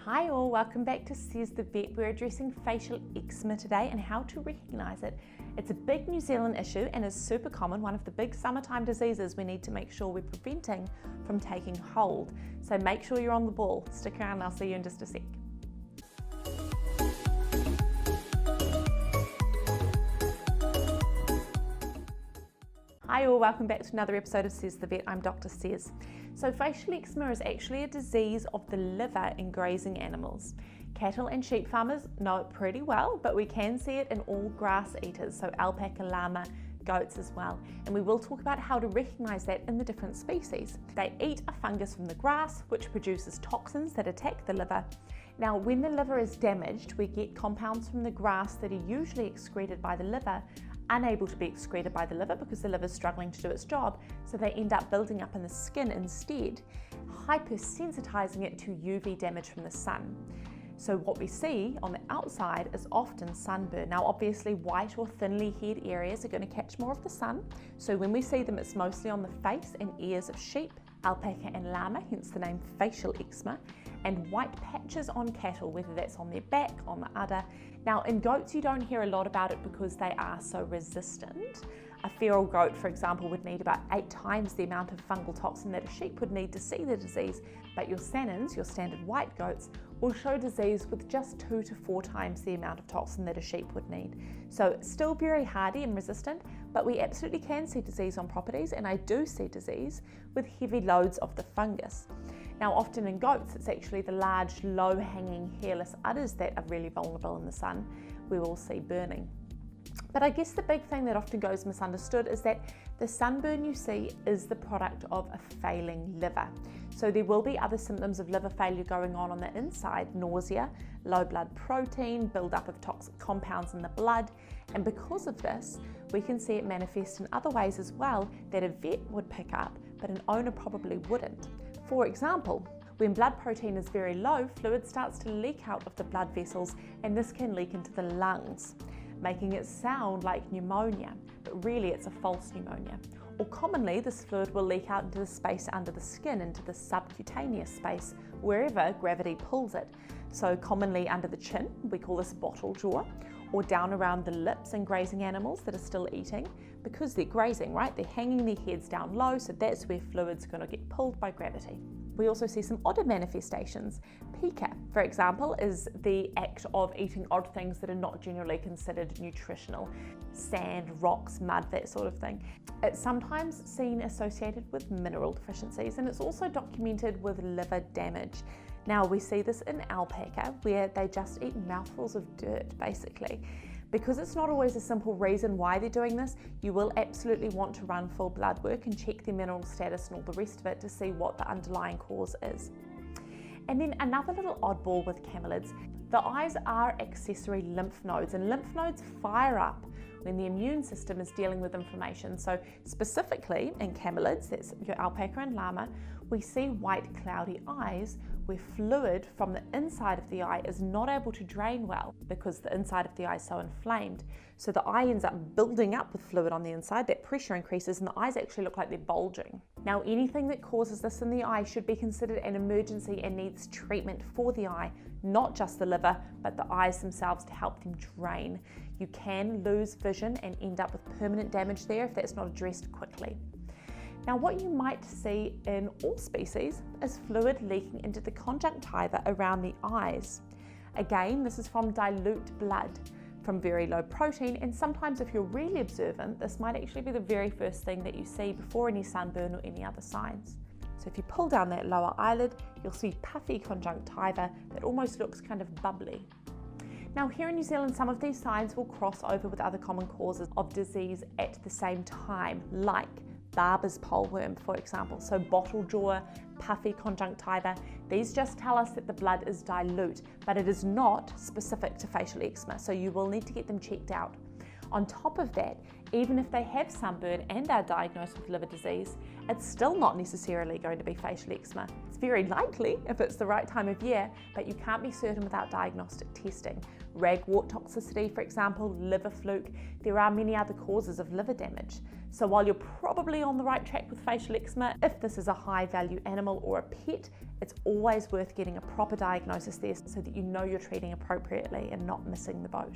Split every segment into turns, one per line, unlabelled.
Hi all, welcome back to Says the Vet. We're addressing facial eczema today and how to recognise it. It's a big New Zealand issue and is super common, one of the big summertime diseases we need to make sure we're preventing from taking hold. So make sure you're on the ball. Stick around, I'll see you in just a sec. Hi all, welcome back to another episode of Says the Vet. I'm Dr. Says. So facial eczema is actually a disease of the liver in grazing animals. Cattle and sheep farmers know it pretty well, but we can see it in all grass eaters, so alpaca, llama, goats as well. And we will talk about how to recognise that in the different species. They eat a fungus from the grass, which produces toxins that attack the liver. Now, when the liver is damaged, we get compounds from the grass that are usually excreted by the liver, unable to be excreted by the liver because the liver is struggling to do its job, so they end up building up in the skin instead, hypersensitizing it to UV damage from the sun. So what we see on the outside is often sunburn. Now obviously white or thinly haired areas are going to catch more of the sun, so when we see them it's mostly on the face and ears of sheep, alpaca and llama, hence the name facial eczema, and white patches on cattle, whether that's on their back, on the udder. Now in goats you don't hear a lot about it because they are so resistant. A feral goat, for example, would need about 8 times the amount of fungal toxin that a sheep would need to see the disease, but your Sannins, your standard white goats, will show disease with just 2 to 4 times the amount of toxin that a sheep would need. So still very hardy and resistant, but we absolutely can see disease on properties, and I do see disease with heavy loads of the fungus. Now often in goats it's actually the large low-hanging hairless udders that are really vulnerable in the sun. We will see burning. But I guess the big thing that often goes misunderstood is that the sunburn you see is the product of a failing liver. So there will be other symptoms of liver failure going on the inside: nausea, low blood protein, build-up of toxic compounds in the blood, and because of this we can see it manifest in other ways as well that a vet would pick up but an owner probably wouldn't. For example, when blood protein is very low, fluid starts to leak out of the blood vessels, and this can leak into the lungs, making it sound like pneumonia, but really it's a false pneumonia. Or commonly this fluid will leak out into the space under the skin, into the subcutaneous space, wherever gravity pulls it. So commonly under the chin, we call this bottle jaw, or down around the lips in grazing animals that are still eating, because they're grazing, right? They're hanging their heads down low, so that's where fluid's going to get pulled by gravity. We also see some odder manifestations. Pica, for example, is the act of eating odd things that are not generally considered nutritional. Sand, rocks, mud, that sort of thing. It's sometimes seen associated with mineral deficiencies, and it's also documented with liver damage. Now we see this in alpaca, where they just eat mouthfuls of dirt, basically. Because it's not always a simple reason why they're doing this, you will absolutely want to run full blood work and check their mineral status and all the rest of it to see what the underlying cause is. And then another little oddball with camelids, the eyes are accessory lymph nodes, and lymph nodes fire up when the immune system is dealing with inflammation. So specifically in camelids, that's your alpaca and llama, we see white cloudy eyes where fluid from the inside of the eye is not able to drain well because the inside of the eye is so inflamed. So the eye ends up building up with fluid on the inside, that pressure increases, and the eyes actually look like they're bulging. Now anything that causes this in the eye should be considered an emergency and needs treatment for the eye, not just the liver, but the eyes themselves to help them drain. You can lose vision and end up with permanent damage there if that's not addressed quickly. Now what you might see in all species is fluid leaking into the conjunctiva around the eyes. Again, this is from dilute blood, from very low protein, and sometimes if you're really observant, this might actually be the very first thing that you see before any sunburn or any other signs. So if you pull down that lower eyelid, you'll see puffy conjunctiva that almost looks kind of bubbly. Now here in New Zealand, some of these signs will cross over with other common causes of disease at the same time, like Barber's poleworm, for example. So bottle jaw, puffy conjunctiva, these just tell us that the blood is dilute, but it is not specific to facial eczema, so you will need to get them checked out. On top of that, even if they have sunburn and are diagnosed with liver disease, it's still not necessarily going to be facial eczema. It's very likely if it's the right time of year, but you can't be certain without diagnostic testing. Ragwort toxicity, for example, liver fluke, there are many other causes of liver damage. So while you're probably on the right track with facial eczema, if this is a high value animal or a pet, it's always worth getting a proper diagnosis there so that you know you're treating appropriately and not missing the boat.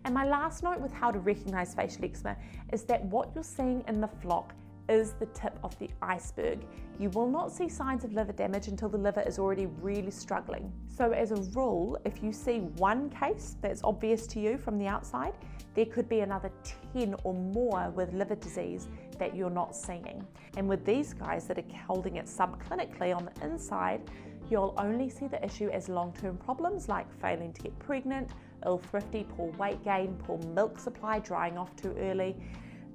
And my last note with how to recognise facial eczema is that what you're seeing in the flock is the tip of the iceberg. You will not see signs of liver damage until the liver is already really struggling. So as a rule, if you see one case that's obvious to you from the outside, there could be another 10 or more with liver disease that you're not seeing. And with these guys that are holding it subclinically on the inside, you'll only see the issue as long-term problems like failing to get pregnant, ill thrifty, poor weight gain, poor milk supply, drying off too early.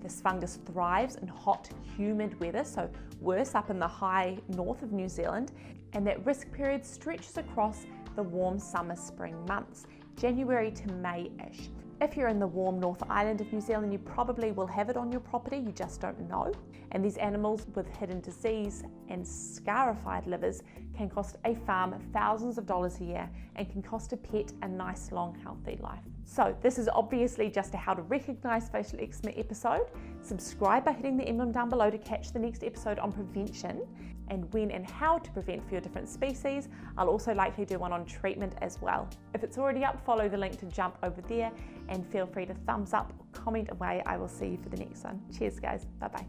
This fungus thrives in hot, humid weather, so worse up in the high north of New Zealand, and that risk period stretches across the warm summer, spring months, January to May-ish. If you're in the warm North Island of New Zealand, you probably will have it on your property, you just don't know. And these animals with hidden disease and scarified livers can cost a farm thousands of dollars a year and can cost a pet a nice, long, healthy life. So this is obviously just a how to recognise facial eczema episode. Subscribe by hitting the emblem down below to catch the next episode on prevention and when and how to prevent for your different species. I'll also likely do one on treatment as well. If it's already up, follow the link to jump over there and feel free to thumbs up or comment away. I will see you for the next one. Cheers guys, bye bye.